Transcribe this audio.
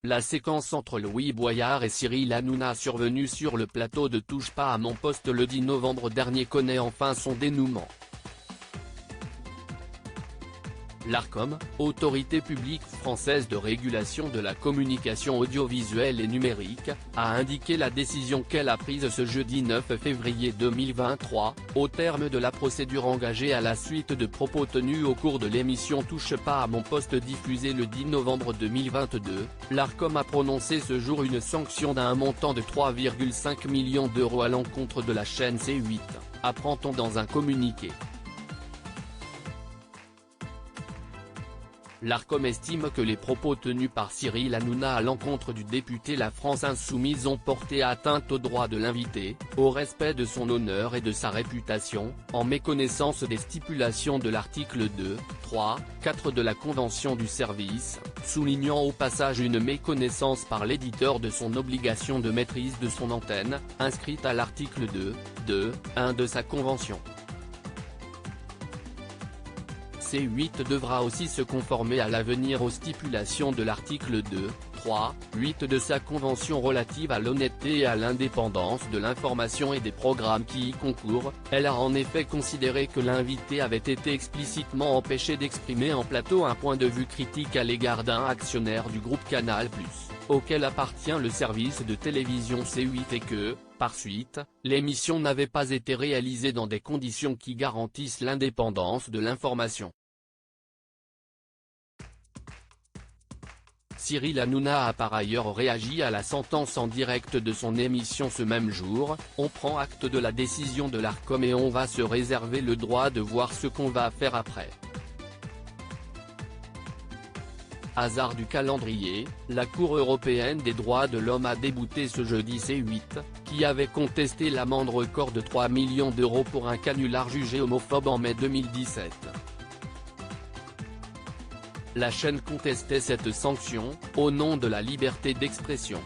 La séquence entre Louis Boyard et Cyril Hanouna survenue sur le plateau de Touche pas à mon poste le 10 novembre dernier connaît enfin son dénouement. L'Arcom, autorité publique française de régulation de la communication audiovisuelle et numérique, a indiqué la décision qu'elle a prise ce jeudi 9 février 2023, au terme de la procédure engagée à la suite de propos tenus au cours de l'émission Touche pas à mon poste diffusée le 10 novembre 2022. L'Arcom a prononcé ce jour une sanction d'un montant de 3,5 millions d'euros à l'encontre de la chaîne C8, apprend-on dans un communiqué. L'Arcom estime que les propos tenus par Cyril Hanouna à l'encontre du député La France Insoumise ont porté atteinte aux droits de l'invité, au respect de son honneur et de sa réputation, en méconnaissance des stipulations de l'article 2, 3, 4 de la Convention du service, soulignant au passage une méconnaissance par l'éditeur de son obligation de maîtrise de son antenne, inscrite à l'article 2, 1 de sa convention. C8 devra aussi se conformer à l'avenir aux stipulations de l'article 2, 3, 8 de sa convention relative à l'honnêteté et à l'indépendance de l'information et des programmes qui y concourent. Elle a en effet considéré que l'invité avait été explicitement empêché d'exprimer en plateau un point de vue critique à l'égard d'un actionnaire du groupe Canal+, auquel appartient le service de télévision C8 et que, par suite, l'émission n'avait pas été réalisée dans des conditions qui garantissent l'indépendance de l'information. Cyril Hanouna a par ailleurs réagi à la sentence en direct de son émission ce même jour. On prend acte de la décision de l'Arcom et on va se réserver le droit de voir ce qu'on va faire après. Hasard du calendrier, la Cour européenne des droits de l'homme a débouté ce jeudi C8, qui avait contesté l'amende record de 3 millions d'euros pour un canular jugé homophobe en mai 2017. La chaîne contestait cette sanction, au nom de la liberté d'expression.